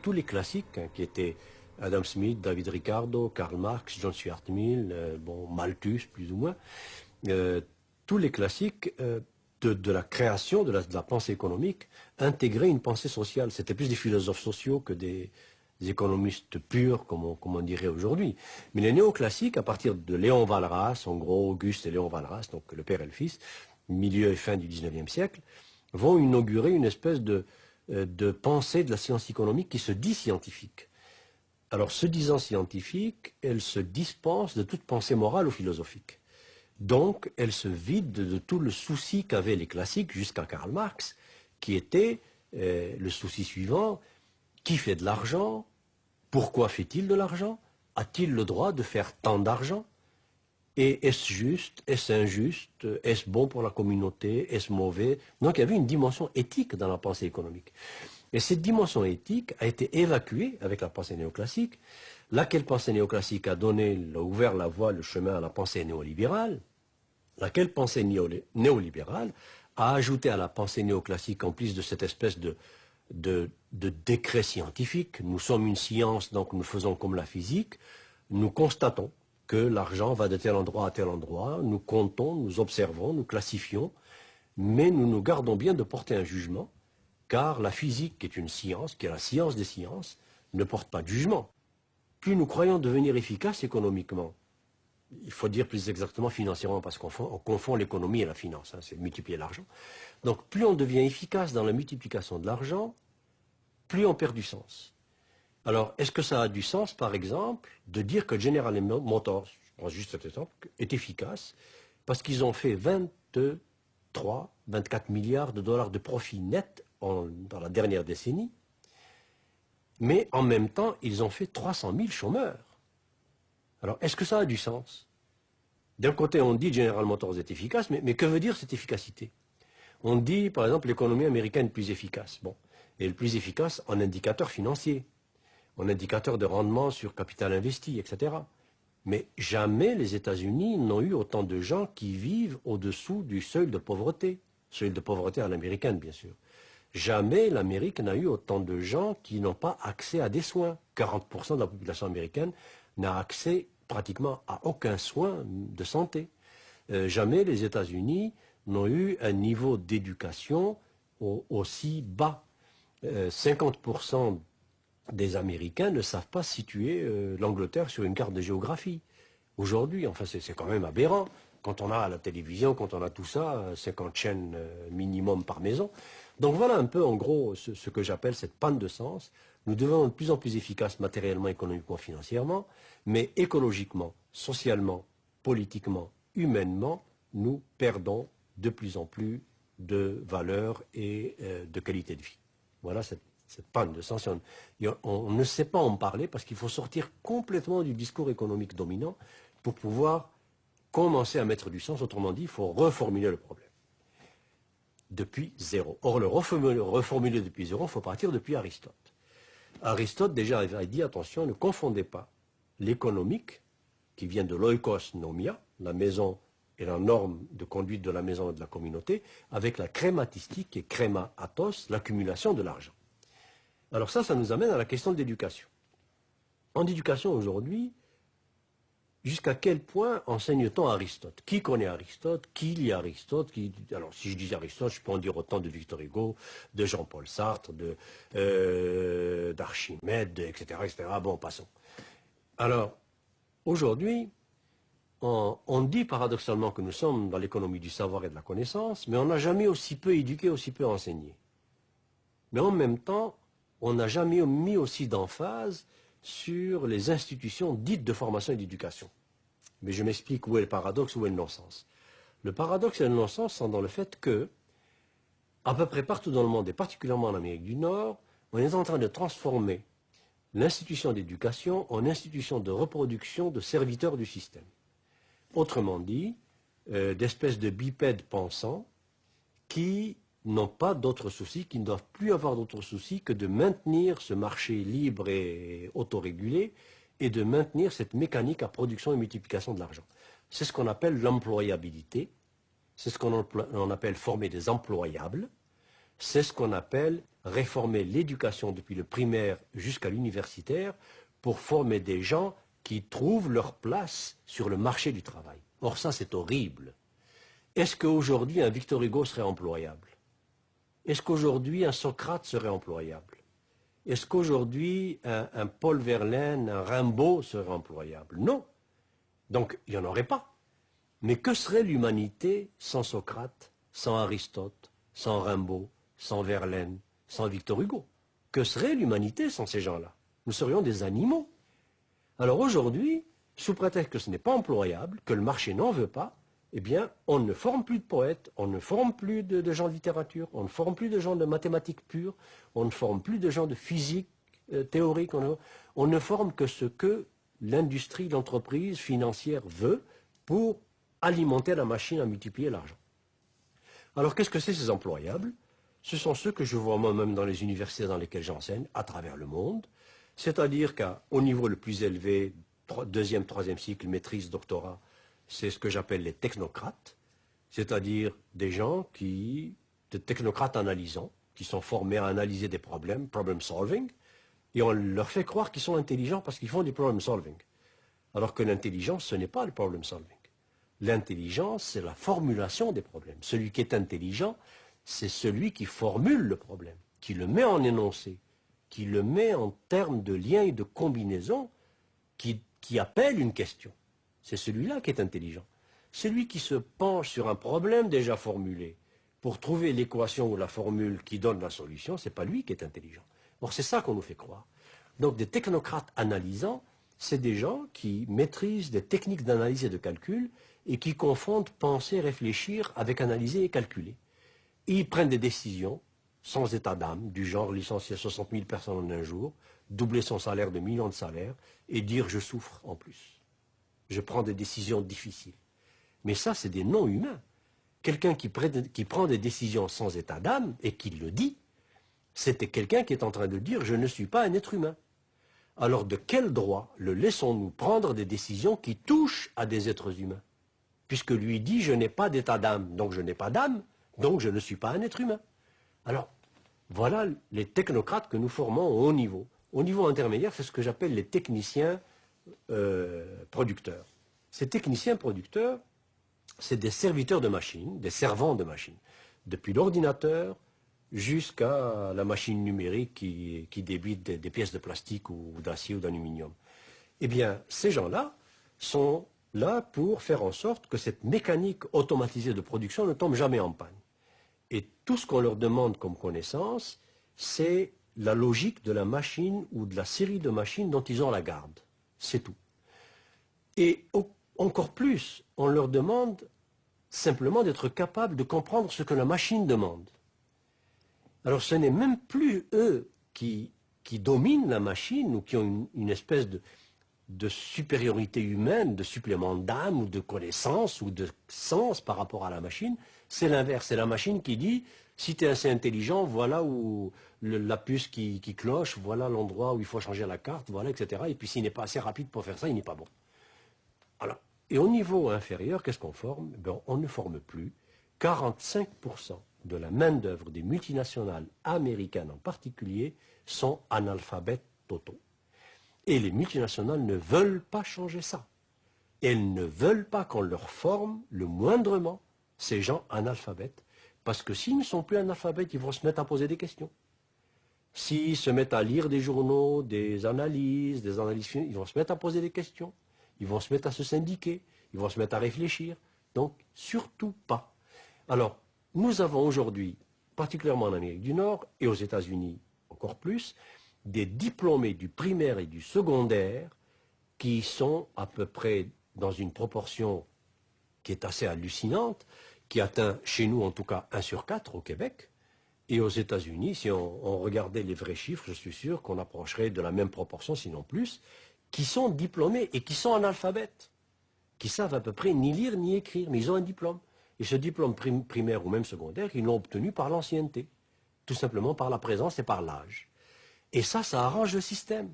tous les classiques hein, qui étaient Adam Smith, David Ricardo, Karl Marx, John Stuart Mill, bon, Malthus plus ou moins, tous les classiques de la création de la pensée économique intégraient une pensée sociale. C'était plus des philosophes sociaux que des économistes purs, comme on dirait aujourd'hui. Mais les néoclassiques, à partir de Léon Walras, en gros Auguste et Léon Walras, donc le père et le fils, milieu et fin du XIXe siècle, vont inaugurer une espèce de pensée de la science économique qui se dit scientifique. Alors, se disant scientifique, elle se dispense de toute pensée morale ou philosophique. Donc, elle se vide de tout le souci qu'avaient les classiques jusqu'à Karl Marx, qui était le souci suivant: qui fait de l'argent? Pourquoi fait-il de l'argent? A-t-il le droit de faire tant d'argent? Et est-ce juste? Est-ce injuste? Est-ce bon pour la communauté? Est-ce mauvais? Donc, il y avait une dimension éthique dans la pensée économique. Et cette dimension éthique a été évacuée avec la pensée néoclassique, laquelle pensée néoclassique a ouvert la voie, le chemin à la pensée néolibérale, laquelle pensée néolibérale a ajouté à la pensée néoclassique, en plus de cette espèce de décret scientifique: nous sommes une science, donc nous faisons comme la physique, nous constatons que l'argent va de tel endroit à tel endroit, nous comptons, nous observons, nous classifions, mais nous nous gardons bien de porter un jugement, car la physique, qui est une science, qui est la science des sciences, ne porte pas de jugement. Plus nous croyons devenir efficaces économiquement, il faut dire plus exactement financièrement, parce qu'on confond l'économie et la finance, hein, c'est multiplier l'argent. Donc plus on devient efficace dans la multiplication de l'argent, plus on perd du sens. Alors, est-ce que ça a du sens, par exemple, de dire que General Motors, je prends juste cet exemple, est efficace, parce qu'ils ont fait 23, 24 milliards de dollars de profit net dans la dernière décennie, mais en même temps, ils ont fait 300 000 chômeurs. Alors, est-ce que ça a du sens? D'un côté, on dit General Motors est efficace, mais que veut dire cette efficacité? On dit, par exemple, l'économie américaine est plus efficace. Bon, et le plus efficace en indicateur financier, en indicateur de rendement sur capital investi, etc. Mais jamais les États-Unis n'ont eu autant de gens qui vivent au-dessous du seuil de pauvreté à l'américaine, bien sûr. Jamais l'Amérique n'a eu autant de gens qui n'ont pas accès à des soins. 40% de la population américaine n'a accès pratiquement à aucun soin de santé. Jamais les États-Unis n'ont eu un niveau d'éducation aussi bas. 50% des Américains ne savent pas situer l'Angleterre sur une carte de géographie. Aujourd'hui, enfin c'est quand même aberrant. Quand on a la télévision, quand on a tout ça, 50 chaînes minimum par maison. Donc voilà un peu en gros ce que j'appelle cette panne de sens. Nous devons être de plus en plus efficaces matériellement, économiquement, financièrement, mais écologiquement, socialement, politiquement, humainement, nous perdons de plus en plus de valeur et de qualité de vie. Voilà cette panne de sens. On ne sait pas en parler parce qu'il faut sortir complètement du discours économique dominant pour pouvoir commencer à mettre du sens. Autrement dit, il faut reformuler le problème depuis zéro. Or, le reformuler depuis zéro, il faut partir depuis Aristote. Aristote déjà avait dit, attention, ne confondez pas l'économique, qui vient de l'oikos nomia, la maison et la norme de conduite de la maison et de la communauté, avec la crématistique et créma athos, l'accumulation de l'argent. Alors ça nous amène à la question de l'éducation. En éducation aujourd'hui, jusqu'à quel point enseigne-t-on Aristote? Qui connaît Aristote? Qui lit Aristote? Alors, si je dis Aristote, je peux en dire autant de Victor Hugo, de Jean-Paul Sartre, d'Archimède, etc., etc. Bon, passons. Alors, aujourd'hui, on dit paradoxalement que nous sommes dans l'économie du savoir et de la connaissance, mais on n'a jamais aussi peu éduqué, aussi peu enseigné. Mais en même temps, on n'a jamais mis aussi d'emphase sur les institutions dites de formation et d'éducation. Mais je m'explique où est le paradoxe, où est le non-sens. Le paradoxe et le non-sens sont dans le fait que, à peu près partout dans le monde, et particulièrement en Amérique du Nord, on est en train de transformer l'institution d'éducation en institution de reproduction de serviteurs du système. Autrement dit, d'espèces de bipèdes pensants qui n'ont pas d'autres soucis, qui ne doivent plus avoir d'autres soucis que de maintenir ce marché libre et autorégulé et de maintenir cette mécanique à production et multiplication de l'argent. C'est ce qu'on appelle l'employabilité, c'est ce qu'on appelle former des employables, c'est ce qu'on appelle réformer l'éducation depuis le primaire jusqu'à l'universitaire pour former des gens qui trouvent leur place sur le marché du travail. Or ça, c'est horrible. Est-ce qu'aujourd'hui, un Victor Hugo serait employable? Est-ce qu'aujourd'hui, un Socrate serait employable? Est-ce qu'aujourd'hui, un Paul Verlaine, un Rimbaud serait employable? Non. Donc, il n'y en aurait pas. Mais que serait l'humanité sans Socrate, sans Aristote, sans Rimbaud, sans Verlaine, sans Victor Hugo? Que serait l'humanité sans ces gens-là? Nous serions des animaux. Alors aujourd'hui, sous prétexte que ce n'est pas employable, que le marché n'en veut pas, eh bien, on ne forme plus de poètes, on ne forme plus de gens de littérature, on ne forme plus de gens de mathématiques pures, on ne forme plus de gens de physique théorique, on ne forme que ce que l'industrie, l'entreprise financière veut pour alimenter la machine à multiplier l'argent. Alors qu'est-ce que c'est ces employables? Ce sont ceux que je vois moi-même dans les universités dans lesquelles j'enseigne, à travers le monde, c'est-à-dire qu'au niveau le plus élevé, deuxième, troisième cycle, maîtrise, doctorat, c'est ce que j'appelle les technocrates, c'est-à-dire des gens des technocrates analysants, qui sont formés à analyser des problèmes, problem solving, et on leur fait croire qu'ils sont intelligents parce qu'ils font du problem solving. Alors que l'intelligence, ce n'est pas le problem solving. L'intelligence, c'est la formulation des problèmes. Celui qui est intelligent, c'est celui qui formule le problème, qui le met en énoncé, qui le met en termes de liens et de combinaisons, qui appelle une question. C'est celui-là qui est intelligent. Celui qui se penche sur un problème déjà formulé pour trouver l'équation ou la formule qui donne la solution, ce n'est pas lui qui est intelligent. Or, c'est ça qu'on nous fait croire. Donc, des technocrates analysants, c'est des gens qui maîtrisent des techniques d'analyse et de calcul et qui confondent penser, réfléchir avec analyser et calculer. Et ils prennent des décisions sans état d'âme, du genre licencier 60 000 personnes en un jour, doubler son salaire de millions de salaires et dire je souffre en plus. Je prends des décisions difficiles. Mais ça, c'est des non-humains. Quelqu'un qui prend des décisions sans état d'âme et qui le dit, c'était quelqu'un qui est en train de dire je ne suis pas un être humain. Alors de quel droit le laissons-nous prendre des décisions qui touchent à des êtres humains? Puisque lui dit je n'ai pas d'état d'âme, donc je n'ai pas d'âme, donc je ne suis pas un être humain. Alors, voilà les technocrates que nous formons au haut niveau. Au niveau intermédiaire, c'est ce que j'appelle les techniciens producteurs. Ces techniciens producteurs, c'est des serviteurs de machines, des servants de machines, depuis l'ordinateur jusqu'à la machine numérique qui débite des pièces de plastique ou d'acier ou d'aluminium. Eh bien, ces gens-là sont là pour faire en sorte que cette mécanique automatisée de production ne tombe jamais en panne. Et tout ce qu'on leur demande comme connaissance, c'est la logique de la machine ou de la série de machines dont ils ont la garde. C'est tout. Et encore plus, on leur demande simplement d'être capable de comprendre ce que la machine demande. Alors ce n'est même plus eux qui dominent la machine ou qui ont une espèce de supériorité humaine, de supplément d'âme ou de connaissance ou de sens par rapport à la machine. C'est l'inverse, c'est la machine qui dit si tu es assez intelligent, voilà où la puce qui cloche, voilà l'endroit où il faut changer la carte, voilà, etc. Et puis s'il n'est pas assez rapide pour faire ça, il n'est pas bon. Alors, et au niveau inférieur, qu'est-ce qu'on forme? Ben, on ne forme plus. 45% de la main-d'œuvre des multinationales américaines en particulier sont analphabètes totaux. Et les multinationales ne veulent pas changer ça. Elles ne veulent pas qu'on leur forme le moindrement ces gens analphabètes, parce que s'ils ne sont plus analphabètes, ils vont se mettre à poser des questions. S'ils se mettent à lire des journaux, des analyses finales, ils vont se mettre à poser des questions. Ils vont se mettre à se syndiquer, ils vont se mettre à réfléchir. Donc, surtout pas. Alors, nous avons aujourd'hui, particulièrement en Amérique du Nord et aux États-Unis encore plus, des diplômés du primaire et du secondaire qui sont à peu près dans une proportion qui est assez hallucinante, qui atteint chez nous en tout cas 1 sur 4 au Québec, et aux États-Unis, si on regardait les vrais chiffres, je suis sûr qu'on approcherait de la même proportion, sinon plus, qui sont diplômés et qui sont analphabètes, qui savent à peu près ni lire ni écrire, mais ils ont un diplôme. Et ce diplôme primaire ou même secondaire, ils l'ont obtenu par l'ancienneté, tout simplement par la présence et par l'âge. Et ça arrange le système.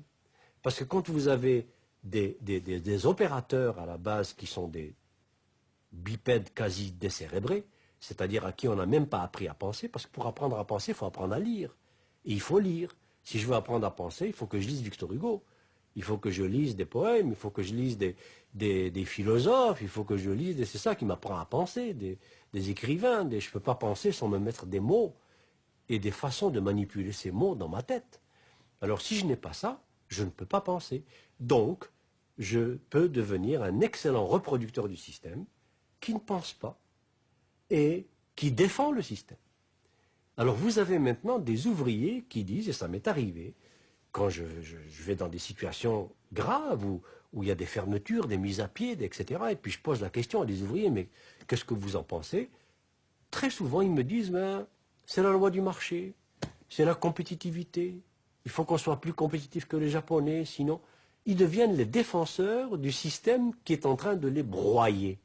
Parce que quand vous avez des opérateurs à la base qui sont des bipèdes quasi décérébrés, c'est-à-dire à qui on n'a même pas appris à penser, parce que pour apprendre à penser, il faut apprendre à lire. Et il faut lire. Si je veux apprendre à penser, il faut que je lise Victor Hugo. Il faut que je lise des poèmes, il faut que je lise des philosophes, il faut que je lise, c'est ça qui m'apprend à penser, des écrivains. Je ne peux pas penser sans me mettre des mots et des façons de manipuler ces mots dans ma tête. Alors si je n'ai pas ça, je ne peux pas penser. Donc, je peux devenir un excellent reproducteur du système qui ne pense pas et qui défend le système. Alors vous avez maintenant des ouvriers qui disent, et ça m'est arrivé, quand je vais dans des situations graves où il y a des fermetures, des mises à pied, etc., et puis je pose la question à des ouvriers, mais qu'est-ce que vous en pensez? Très souvent, ils me disent, ben, c'est la loi du marché, c'est la compétitivité, il faut qu'on soit plus compétitif que les Japonais, sinon ils deviennent les défenseurs du système qui est en train de les broyer.